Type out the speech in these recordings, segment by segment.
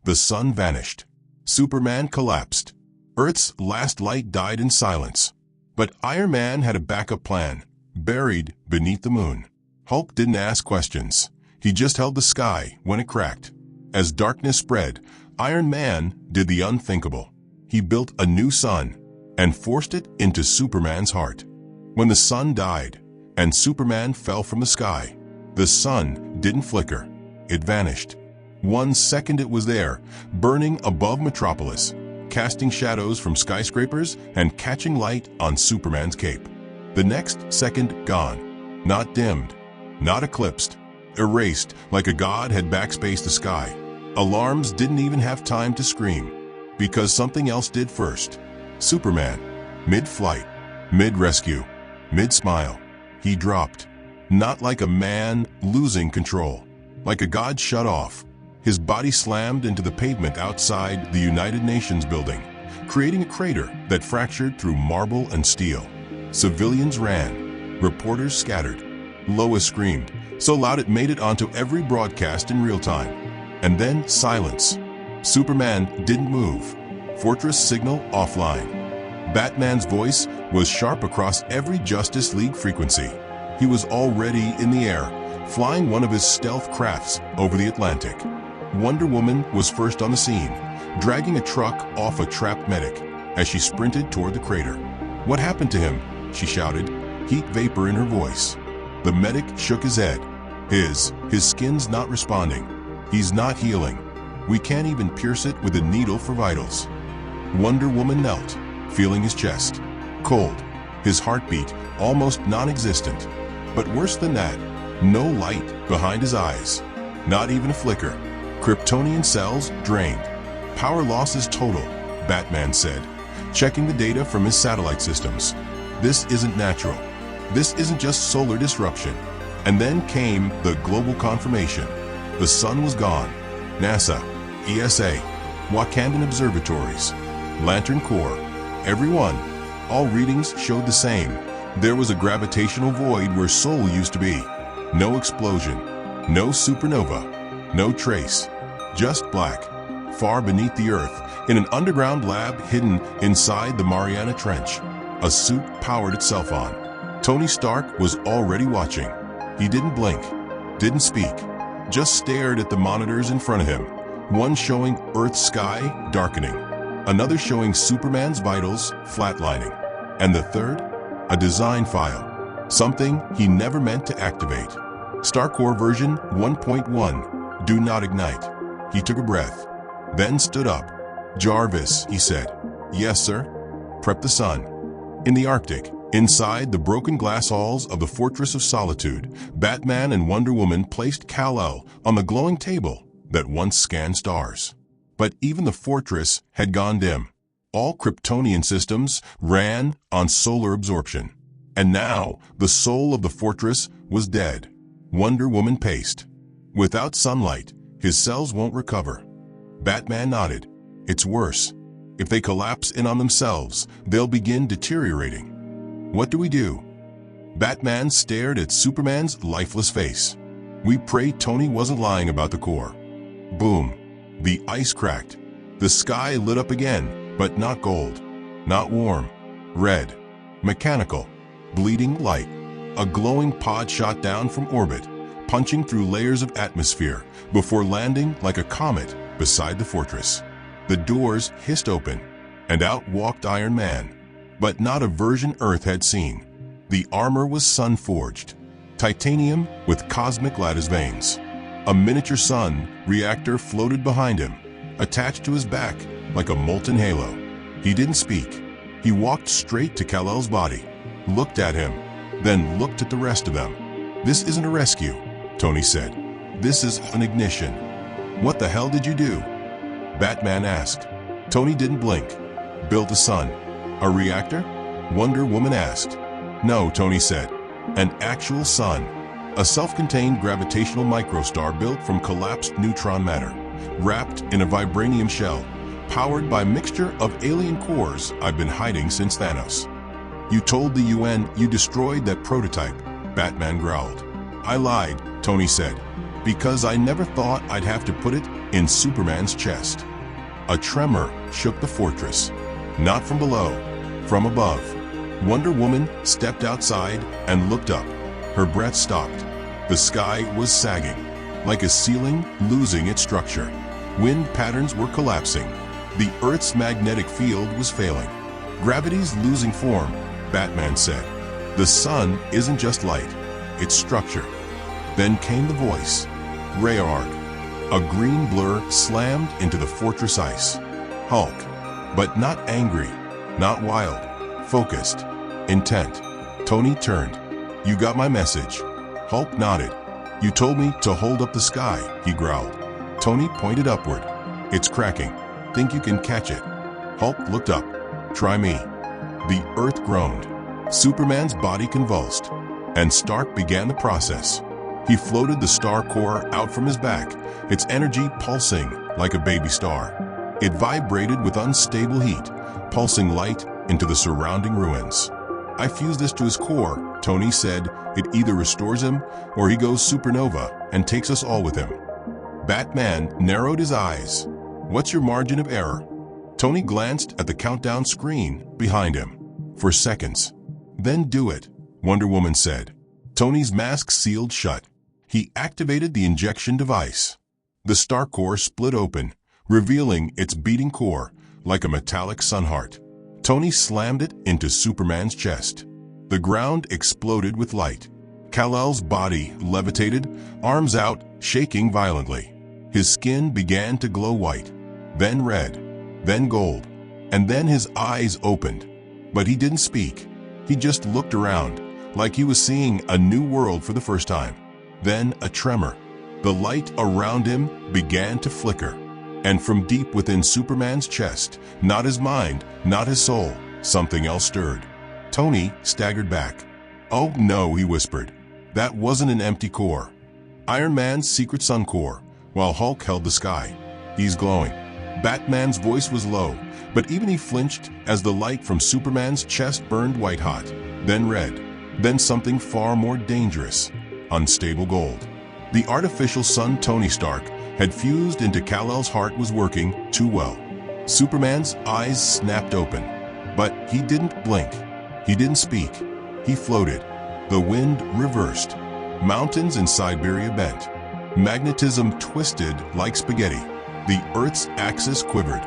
The sun vanished. Superman collapsed. Earth's last light died in silence. But Iron Man had a backup plan, buried beneath the moon. Hulk didn't ask questions. He just held the sky when it cracked. As darkness spread, Iron Man did the unthinkable. He built a new sun and forced it into Superman's heart. When the sun died and Superman fell from the sky, the sun didn't flicker. It vanished. 1 second it was there, burning above Metropolis, casting shadows from skyscrapers and catching light on Superman's cape. The next second gone. Not dimmed, not eclipsed, erased like a god had backspaced the sky. Alarms didn't even have time to scream, because something else did first. Superman, mid-flight, mid-rescue, mid-smile, he dropped. Not like a man losing control, like a god shut off. His body slammed into the pavement outside the United Nations building, creating a crater that fractured through marble and steel. Civilians ran. Reporters scattered. Lois screamed, so loud it made it onto every broadcast in real time. And then silence. Superman didn't move. Fortress signal offline. Batman's voice was sharp across every Justice League frequency. He was already in the air, flying one of his stealth crafts over the Atlantic. Wonder Woman was first on the scene, dragging a truck off a trapped medic as she sprinted toward the crater. "What happened to him?" she shouted, heat vapor in her voice. The medic shook his head. His skin's not responding. He's not healing. We can't even pierce it with a needle for vitals. Wonder Woman knelt, feeling his chest. Cold, his heartbeat almost non-existent. But worse than that, no light behind his eyes. Not even a flicker. Kryptonian cells drained. Power loss is total, Batman said, checking the data from his satellite systems. This isn't natural. This isn't just solar disruption. And then came the global confirmation. The sun was gone. NASA, ESA, Wakandan observatories, Lantern Corps, everyone. All readings showed the same. There was a gravitational void where Sol used to be. No explosion, no supernova, no trace. Just black, far beneath the Earth, in an underground lab hidden inside the Mariana Trench. A suit powered itself on. Tony Stark was already watching. He didn't blink, didn't speak, just stared at the monitors in front of him. One showing Earth's sky darkening, another showing Superman's vitals flatlining, and the third, a design file, something he never meant to activate. Starcore version 1.1, do not ignite. He took a breath, then stood up. "Jarvis," he said. "Yes, sir." "Prep the sun." In the Arctic, inside the broken glass halls of the Fortress of Solitude, Batman and Wonder Woman placed Kal-El on the glowing table that once scanned stars. But even the fortress had gone dim. All Kryptonian systems ran on solar absorption. And now, the soul of the fortress was dead. Wonder Woman paced. "Without sunlight, his cells won't recover." Batman nodded. "It's worse. If they collapse in on themselves, they'll begin deteriorating." "What do we do?" Batman stared at Superman's lifeless face. "We pray Tony wasn't lying about the core." Boom. The ice cracked. The sky lit up again, but not gold, not warm, red, mechanical, bleeding light. A glowing pod shot down from orbit, punching through layers of atmosphere before landing like a comet beside the fortress. The doors hissed open, and out walked Iron Man, but not a version Earth had seen. The armor was sun-forged, titanium with cosmic lattice veins. A miniature sun reactor floated behind him, attached to his back like a molten halo. He didn't speak. He walked straight to Kal-El's body, looked at him, then looked at the rest of them. "This isn't a rescue," Tony said. "This is an ignition." "What the hell did you do?" Batman asked. Tony didn't blink. "Built a sun." "A reactor?" Wonder Woman asked. "No," Tony said. "An actual sun. A self-contained gravitational microstar built from collapsed neutron matter, wrapped in a vibranium shell, powered by a mixture of alien cores I've been hiding since Thanos." "You told the UN you destroyed that prototype," Batman growled. "I lied," Tony said, "because I never thought I'd have to put it in Superman's chest. A tremor shook the fortress, not from below, from above. Wonder Woman stepped outside and looked up. Her breath stopped. The sky was sagging, like a ceiling losing its structure. Wind patterns were collapsing. The Earth's magnetic field was failing. Gravity's losing form, Batman said. The sun isn't just light, it's structure. Then came the voice. Rayard. A green blur slammed into the fortress ice. Hulk. But not angry, not wild, focused, intent. Tony turned. You got my message. Hulk nodded. You told me to hold up the sky, he growled. Tony pointed upward. It's cracking. Think you can catch it? Hulk looked up. Try me. The Earth groaned. Superman's body convulsed, and Stark began the process. He floated the star core out from his back, its energy pulsing like a baby star. It vibrated with unstable heat, pulsing light into the surrounding ruins. I fused this to his core, Tony said. It either restores him or he goes supernova and takes us all with him. Batman narrowed his eyes. What's your margin of error? Tony glanced at the countdown screen behind him. For seconds. Then do it, Wonder Woman said. Tony's mask sealed shut. He activated the injection device. The star core split open, revealing its beating core like a metallic sun heart. Tony slammed it into Superman's chest. The ground exploded with light. Kal-El's body levitated, arms out, shaking violently. His skin began to glow white, then red, then gold, and then his eyes opened. But he didn't speak. He just looked around, like he was seeing a new world for the first time. Then a tremor. The light around him began to flicker. And from deep within Superman's chest, not his mind, not his soul, something else stirred. Tony staggered back. Oh no, he whispered. That wasn't an empty core. Iron Man's secret sun core, while Hulk held the sky. He's glowing. Batman's voice was low, but even he flinched as the light from Superman's chest burned white-hot, then red, then something far more dangerous, unstable gold. The artificial sun Tony Stark had fused into Kal-El's heart was working too well. Superman's eyes snapped open, but he didn't blink. He didn't speak. He floated. The wind reversed. Mountains in Siberia bent. Magnetism twisted like spaghetti. The Earth's axis quivered.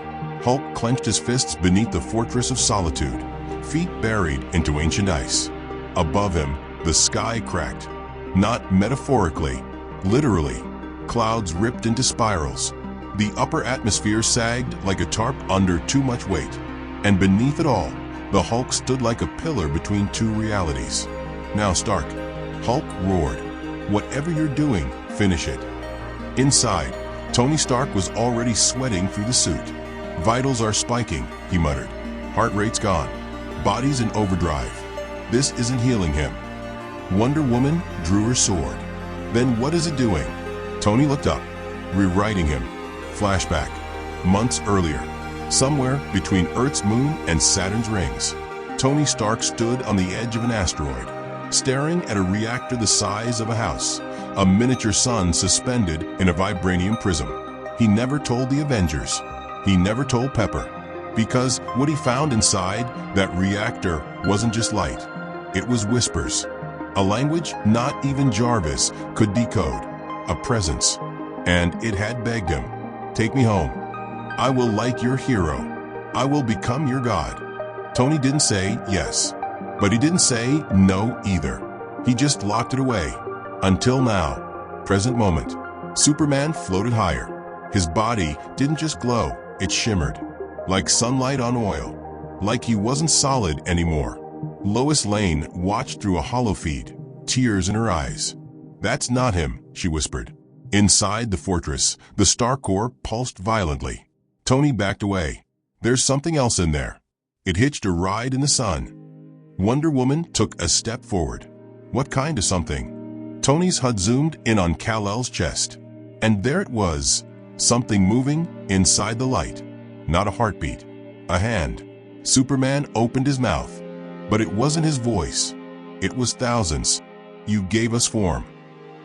Hulk clenched his fists beneath the fortress of solitude, feet buried into ancient ice. Above him, the sky cracked. Not metaphorically, literally. Clouds ripped into spirals. The upper atmosphere sagged like a tarp under too much weight. And beneath it all, the Hulk stood like a pillar between two realities. Now, Stark, Hulk roared. Whatever you're doing, finish it. Inside, Tony Stark was already sweating through the suit. Vitals are spiking, he muttered. Heart rate's gone. Body's in overdrive. This isn't healing him. Wonder Woman drew her sword. Then what is it doing? Tony looked up. Rewriting him. Flashback. Months earlier. Somewhere between Earth's moon and Saturn's rings. Tony Stark stood on the edge of an asteroid, staring at a reactor the size of a house, a miniature sun suspended in a vibranium prism. He never told the Avengers. He never told Pepper. Because what he found inside that reactor wasn't just light. It was whispers. A language not even Jarvis could decode. A presence. And it had begged him, take me home. I will like your hero. I will become your god. Tony didn't say yes, but he didn't say no either. He just locked it away. Until now, present moment. Superman floated higher. His body didn't just glow, it shimmered. Like sunlight on oil. Like he wasn't solid anymore. Lois Lane watched through a hollow feed, tears in her eyes. That's not him, she whispered. Inside the fortress, the star core pulsed violently. Tony backed away. There's something else in there. It hitched a ride in the sun. Wonder Woman took a step forward. What kind of something? Tony's HUD zoomed in on Kal-El's chest. And there it was, something moving inside the light. Not a heartbeat. A hand. Superman opened his mouth. But it wasn't his voice. It was thousands. You gave us form.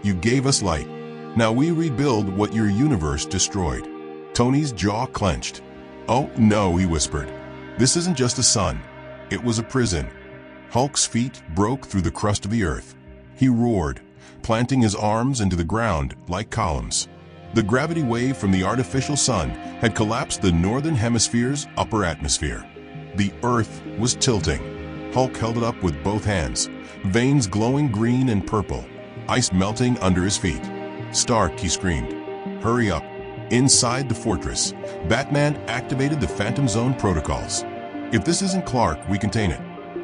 You gave us light. Now we rebuild what your universe destroyed. Tony's jaw clenched. "Oh, no," he whispered. "This isn't just a sun. It was a prison." Hulk's feet broke through the crust of the earth. He roared, planting his arms into the ground like columns. The gravity wave from the artificial sun had collapsed the northern hemisphere's upper atmosphere. The earth was tilting. Hulk held it up with both hands, veins glowing green and purple, ice melting under his feet. "Stark," he screamed. "Hurry up." Inside the fortress, Batman activated the Phantom Zone protocols. "If this isn't Clark, we contain it."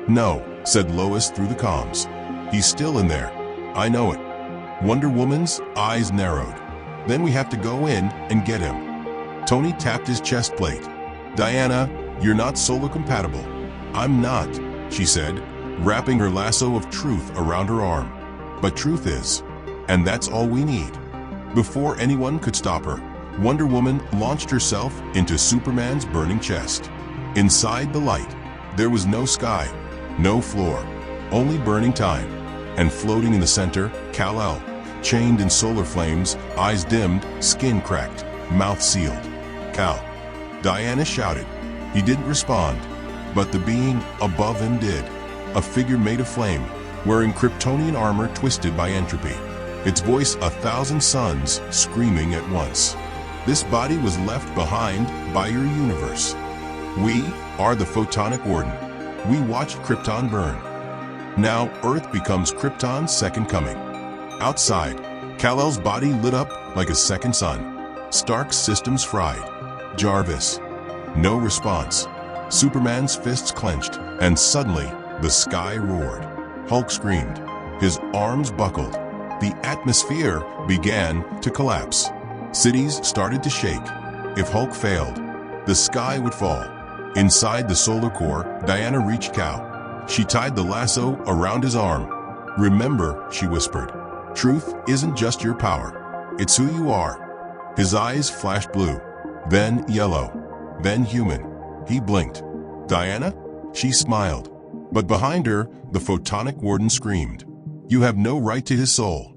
"No," said Lois through the comms. "He's still in there. I know it." Wonder Woman's eyes narrowed. "Then we have to go in and get him." Tony tapped his chest plate. "Diana, you're not solar compatible." "I'm not," she said, wrapping her lasso of truth around her arm. "But truth is. And that's all we need." Before anyone could stop her, Wonder Woman launched herself into Superman's burning chest. Inside the light, there was no sky, no floor, only burning time. And floating in the center, Kal-El, chained in solar flames, eyes dimmed, skin cracked, mouth sealed. "Kal!" Diana shouted. He didn't respond, but the being above him did. A figure made of flame, wearing Kryptonian armor twisted by entropy. Its voice 1,000 suns screaming at once. "This body was left behind by your universe. We are the Photonic Warden. We watched Krypton burn. Now Earth becomes Krypton's second coming." Outside, Kal-El's body lit up like a second sun. Stark's systems fried. "Jarvis." No response. Superman's fists clenched, and suddenly the sky roared. Hulk screamed. His arms buckled. The atmosphere began to collapse. Cities started to shake. If Hulk failed, the sky would fall. Inside the solar core, Diana reached Kal. She tied the lasso around his arm. "Remember," she whispered, "truth isn't just your power. It's who you are." His eyes flashed blue, then yellow, then human. He blinked. "Diana?" She smiled. But behind her, the Photonic Warden screamed, "You have no right to his soul."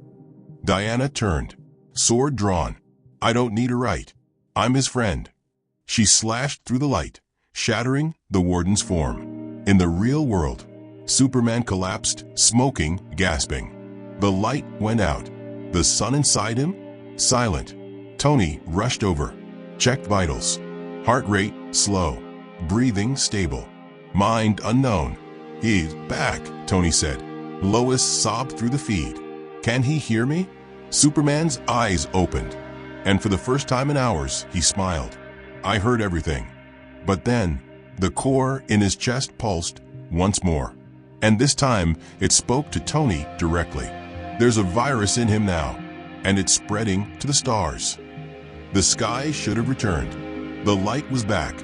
Diana turned, sword drawn. "I don't need a right. I'm his friend." She slashed through the light, shattering the Warden's form. In the real world, Superman collapsed, smoking, gasping. The light went out. The sun inside him? Silent. Tony rushed over, checked vitals. Heart rate slow, breathing stable. Mind unknown. "He's back," Tony said. Lois sobbed through the feed. "Can he hear me?" Superman's eyes opened, and for the first time in hours, he smiled. "I heard everything." But then, the core in his chest pulsed once more. And this time, it spoke to Tony directly. "There's a virus in him now, and it's spreading to the stars." The sky should have returned. The light was back.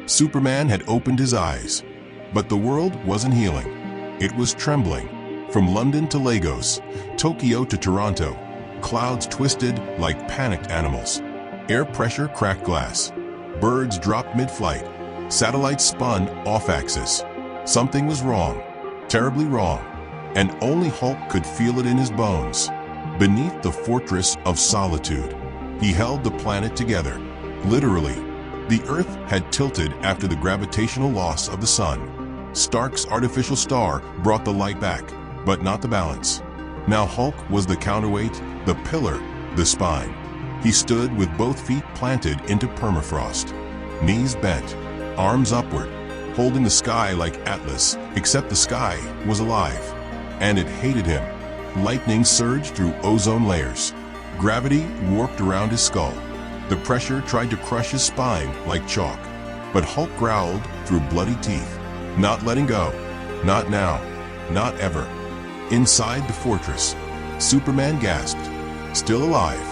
Superman had opened his eyes. But the world wasn't healing. It was trembling. From London to Lagos, Tokyo to Toronto, clouds twisted like panicked animals. Air pressure cracked glass. Birds dropped mid-flight. Satellites spun off-axis. Something was wrong, terribly wrong, and only Hulk could feel it in his bones. Beneath the fortress of solitude, he held the planet together. Literally, the Earth had tilted after the gravitational loss of the sun. Stark's artificial star brought the light back, but not the balance. Now Hulk was the counterweight, the pillar, the spine. He stood with both feet planted into permafrost, knees bent, arms upward, holding the sky like Atlas, except the sky was alive. And it hated him. Lightning surged through ozone layers. Gravity warped around his skull. The pressure tried to crush his spine like chalk. But Hulk growled through bloody teeth. Not letting go. Not now. Not ever. Inside the fortress, Superman gasped. Still alive.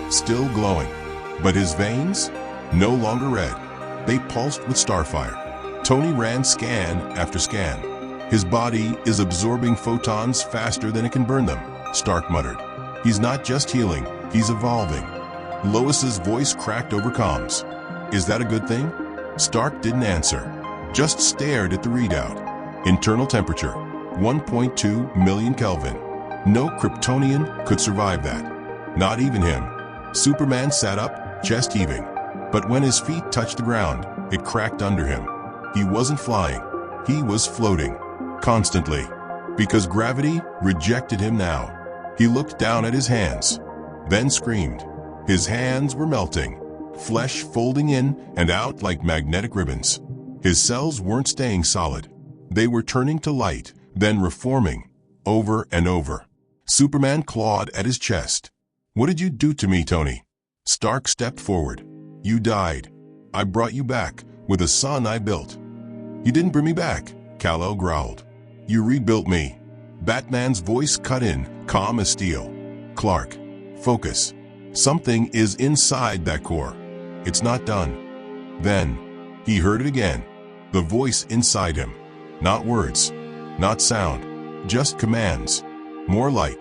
Still glowing. But his veins? No longer red. They pulsed with starfire. Tony ran scan after scan. "His body is absorbing photons faster than it can burn them," Stark muttered. "He's not just healing, he's evolving." Lois's voice cracked over comms. "Is that a good thing?" Stark didn't answer, just stared at the readout. Internal temperature, 1.2 million Kelvin. No Kryptonian could survive that. Not even him. Superman sat up, chest heaving. But when his feet touched the ground, it cracked under him. He wasn't flying. He was floating. Constantly. Because gravity rejected him now. He looked down at his hands. Then screamed. His hands were melting. Flesh folding in and out like magnetic ribbons. His cells weren't staying solid. They were turning to light, then reforming. Over and over. Superman clawed at his chest. "What did you do to me, Tony?" Stark stepped forward. "You died. I brought you back with a son I built." "You didn't bring me back," Kal-El growled. "You rebuilt me." Batman's voice cut in, calm as steel. "Clark, focus. Something is inside that core. It's not done." Then, he heard it again. The voice inside him. Not words. Not sound. Just commands. More light.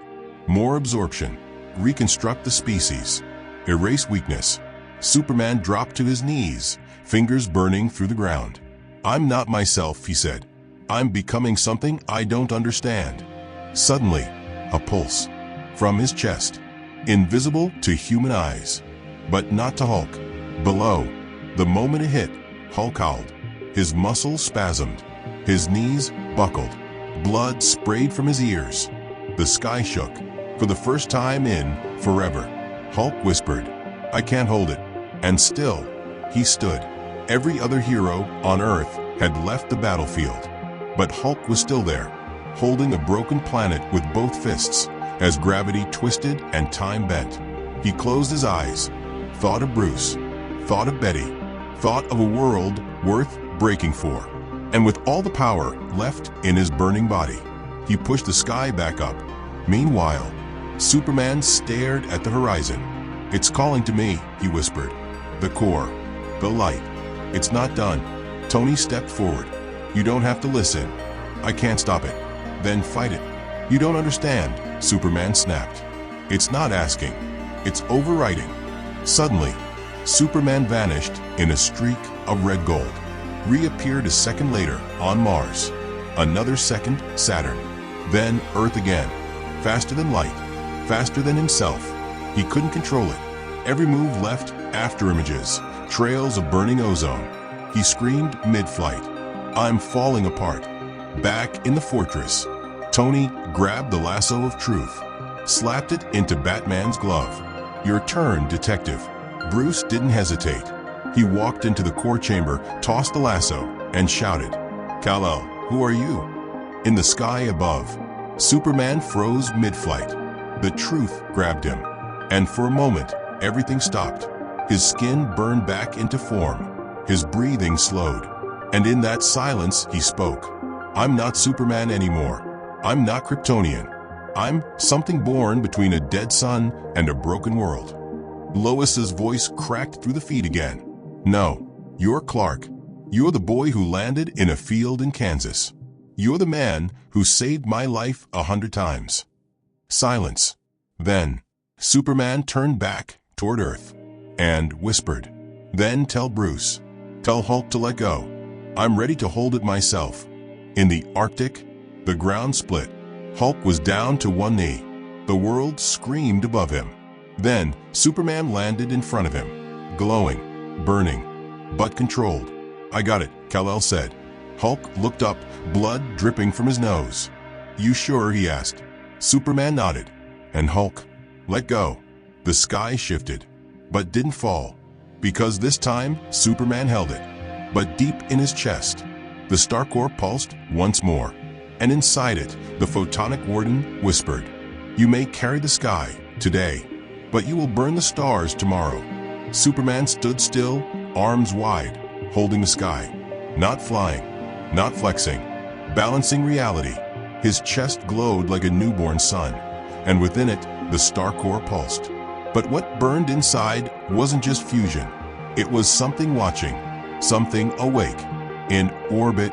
More absorption. Reconstruct the species. Erase weakness. Superman dropped to his knees, fingers burning through the ground. "I'm not myself," he said. "I'm becoming something I don't understand." Suddenly, a pulse. From his chest. Invisible to human eyes. But not to Hulk. Below. The moment it hit, Hulk howled. His muscles spasmed. His knees buckled. Blood sprayed from his ears. The sky shook. For the first time in forever. Hulk whispered, "I can't hold it." And still, he stood. Every other hero on Earth had left the battlefield. But Hulk was still there, holding a broken planet with both fists, as gravity twisted and time bent. He closed his eyes, thought of Bruce, thought of Betty, thought of a world worth breaking for. And with all the power left in his burning body, he pushed the sky back up. Meanwhile, Superman stared at the horizon. "It's calling to me," he whispered. "The core. The light. It's not done." Tony stepped forward. "You don't have to listen. I can't stop it." "Then fight it." "You don't understand," Superman snapped. "It's not asking. It's overriding." Suddenly, Superman vanished in a streak of red gold. Reappeared a second later on Mars. Another second, Saturn. Then Earth again. Faster than light. Faster than himself. He couldn't control it. Every move left after images, trails of burning ozone. He screamed mid-flight. "I'm falling apart." Back in the fortress, Tony grabbed the lasso of truth, slapped it into Batman's glove. "Your turn, detective." Bruce didn't hesitate. He walked into the core chamber, tossed the lasso, and shouted, "Kal-El, who are you?" In the sky above, Superman froze mid-flight. The truth grabbed him, and for a moment, everything stopped. His skin burned back into form. His breathing slowed. And in that silence, he spoke. "I'm not Superman anymore. I'm not Kryptonian. I'm something born between a dead sun and a broken world." Lois's voice cracked through the feed again. "No, you're Clark. You're the boy who landed in a field in Kansas. You're the man who saved my life 100 times." Silence. Then, Superman turned back toward Earth and whispered, "Then tell Bruce. Tell Hulk to let go. I'm ready to hold it myself." In the Arctic, the ground split. Hulk was down to one knee. The world screamed above him. Then, Superman landed in front of him, glowing, burning, but controlled. "I got it," Kal-El said. Hulk looked up, blood dripping from his nose. "You sure?" he asked. Superman nodded, and Hulk let go. The sky shifted, but didn't fall, because this time Superman held it. But deep in his chest, the star core pulsed once more, and inside it, the photonic warden whispered, "You may carry the sky today, but you will burn the stars tomorrow." Superman stood still, arms wide, holding the sky, not flying, not flexing, balancing reality. His chest glowed like a newborn sun, and within it, the star core pulsed. But what burned inside wasn't just fusion. It was something watching, something awake. In orbit,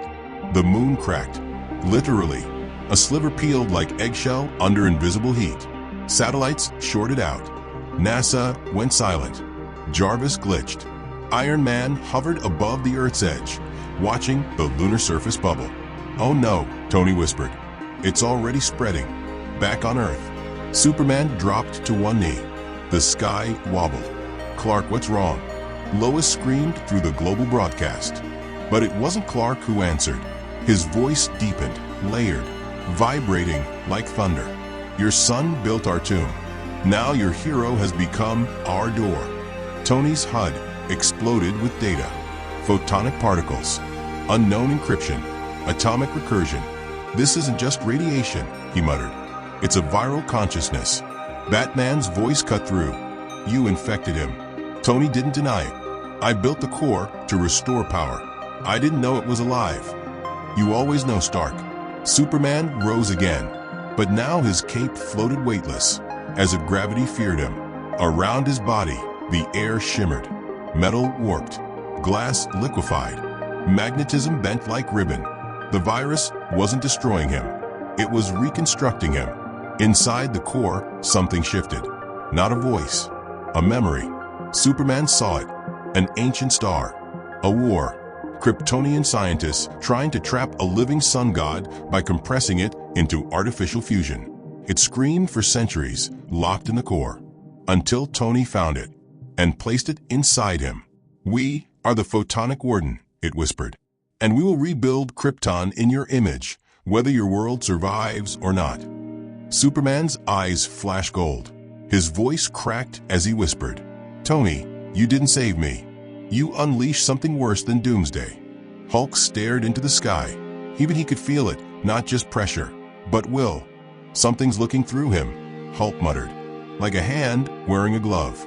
the moon cracked. Literally, a sliver peeled like eggshell under invisible heat. Satellites shorted out. NASA went silent. Jarvis glitched. Iron Man hovered above the Earth's edge, watching the lunar surface bubble. "Oh no," Tony whispered. "It's already spreading." Back on Earth, Superman dropped to one knee. The sky wobbled. "Clark, what's wrong?" Lois screamed through the global broadcast. But it wasn't Clark who answered. His voice deepened, layered, vibrating like thunder. Your son built our tomb. Now your hero has become our door. Tony's HUD exploded with data. Photonic particles, unknown encryption, atomic recursion. This isn't just radiation, he muttered. It's a viral consciousness. Batman's voice cut through. You infected him. Tony didn't deny it. I built the core to restore power. I didn't know it was alive. You always know, Stark. Superman rose again, but now his cape floated weightless, as if gravity feared him. Around his body, the air shimmered. Metal warped, glass liquefied, magnetism bent like ribbon. The virus wasn't destroying him. It was reconstructing him. Inside the core, something shifted. Not a voice, a memory. Superman saw it. An ancient star. A war. Kryptonian scientists trying to trap a living sun god by compressing it into artificial fusion. It screamed for centuries, locked in the core, until Tony found it and placed it inside him. We are the Photonic Warden, it whispered, and we will rebuild Krypton in your image, whether your world survives or not. Superman's eyes flashed gold. His voice cracked as he whispered, Tony, you didn't save me. You unleashed something worse than doomsday. Hulk stared into the sky. Even he could feel it, not just pressure, but will. Something's looking through him, Hulk muttered, like a hand wearing a glove.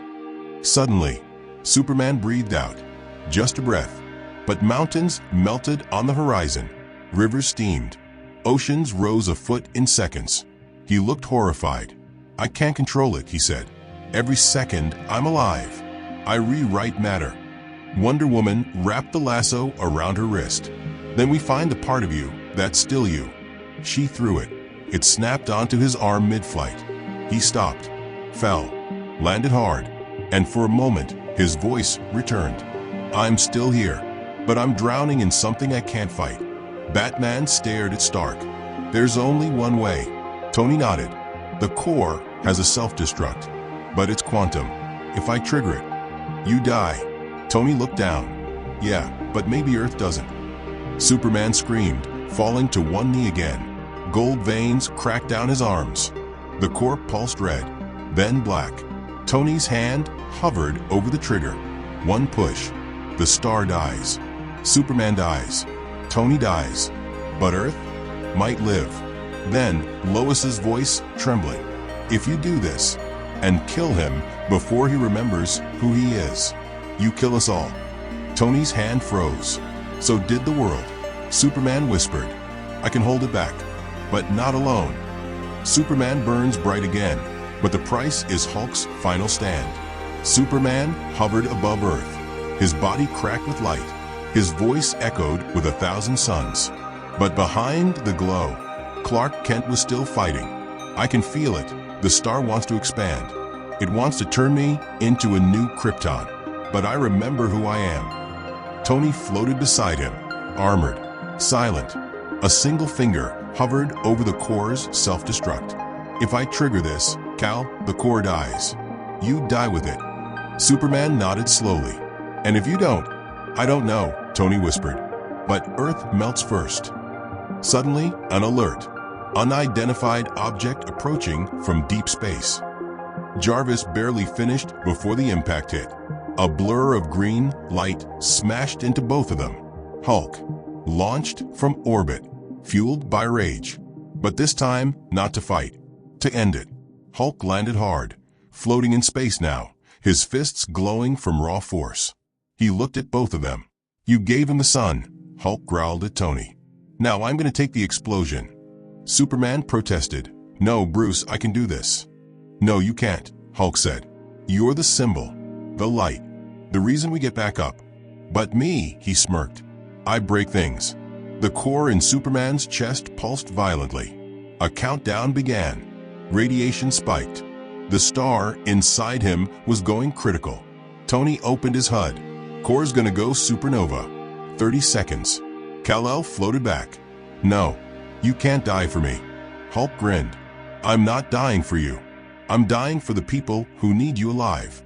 Suddenly, Superman breathed out, just a breath. But mountains melted on the horizon. Rivers steamed. Oceans rose a foot in seconds. He looked horrified. I can't control it, he said. Every second I'm alive. I rewrite matter. Wonder Woman wrapped the lasso around her wrist. Then we find the part of you that's still you. She threw it. It snapped onto his arm mid-flight. He stopped, fell, landed hard, and for a moment, his voice returned. I'm still here, but I'm drowning in something I can't fight. Batman stared at Stark. There's only one way. Tony nodded. The core has a self-destruct, but it's quantum. If I trigger it, you die. Tony looked down. Yeah, but maybe Earth doesn't. Superman screamed, falling to one knee again. Gold veins cracked down his arms. The core pulsed red, then black. Tony's hand hovered over the trigger. One push. The star dies. Superman dies. Tony dies. But Earth might live. Then Lois's voice trembling. If you do this, and kill him before he remembers who he is, you kill us all. Tony's hand froze. So did the world. Superman whispered, I can hold it back, but not alone. Superman burns bright again, but the price is Hulk's final stand. Superman hovered above Earth. His body cracked with light. His voice echoed with 1,000 suns. But behind the glow, Clark Kent was still fighting. I can feel it. The star wants to expand. It wants to turn me into a new Krypton. But I remember who I am. Tony floated beside him, armored, silent. A single finger hovered over the core's self-destruct. If I trigger this, Cal, the core dies. You die with it. Superman nodded slowly. And if you don't, I don't know, Tony whispered. But Earth melts first. Suddenly, an alert. Unidentified object approaching from deep space. Jarvis barely finished before the impact hit. A blur of green light smashed into both of them. Hulk, launched from orbit, fueled by rage. But this time, not to fight, to end it. Hulk landed hard, floating in space now, his fists glowing from raw force. He looked at both of them. You gave him the sun, Hulk growled at Tony. Now I'm going to take the explosion. Superman protested. No, Bruce, I can do this. No, you can't, Hulk said. You're the symbol. The light. The reason we get back up. But me, he smirked. I break things. The core in Superman's chest pulsed violently. A countdown began. Radiation spiked. The star inside him was going critical. Tony opened his HUD. Core's gonna go supernova. 30 seconds. Kal-El floated back. No, you can't die for me. Hulk grinned. I'm not dying for you. I'm dying for the people who need you alive.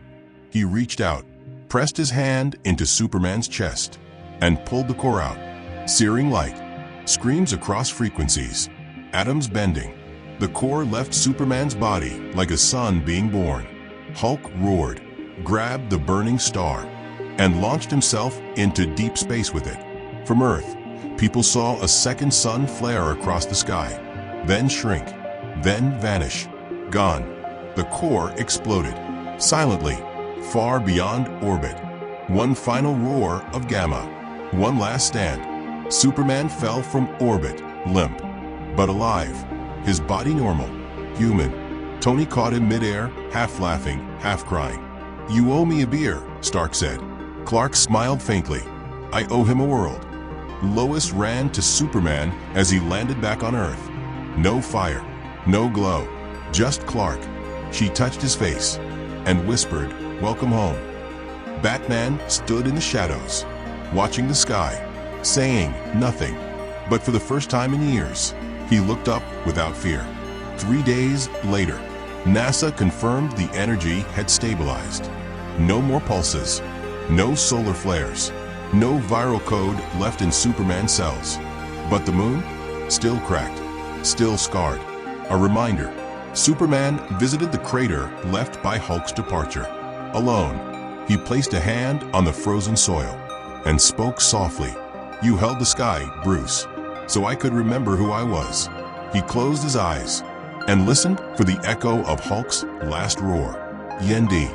He reached out. pressed his hand into Superman's chest, and pulled the core out. Searing light, screams across frequencies, atoms bending. The core left Superman's body like a sun being born. Hulk roared, grabbed the burning star, and launched himself into deep space with it. From Earth, people saw a second sun flare across the sky, then shrink, then vanish. Gone. The core exploded, silently, far beyond orbit. One final roar of gamma. One last stand. Superman fell from orbit, limp, but alive. His body normal, human. Tony caught him midair, half laughing, half crying. "You owe me a beer," Stark said. Clark smiled faintly. "I owe him a world." Lois ran to Superman as he landed back on Earth. No fire, no glow, just Clark. She touched his face and whispered, "Welcome home." Batman stood in the shadows, watching the sky, saying nothing. But for the first time in years, he looked up without fear. 3 days later, NASA confirmed the energy had stabilized. No more pulses, no solar flares, no viral code left in Superman's cells. But the moon? Still cracked, still scarred. A reminder, Superman visited the crater left by Hulk's departure. Alone, he placed a hand on the frozen soil and spoke softly. "You held the sky, Bruce, so I could remember who I was." He closed his eyes and listened for the echo of Hulk's last roar. "Yendi."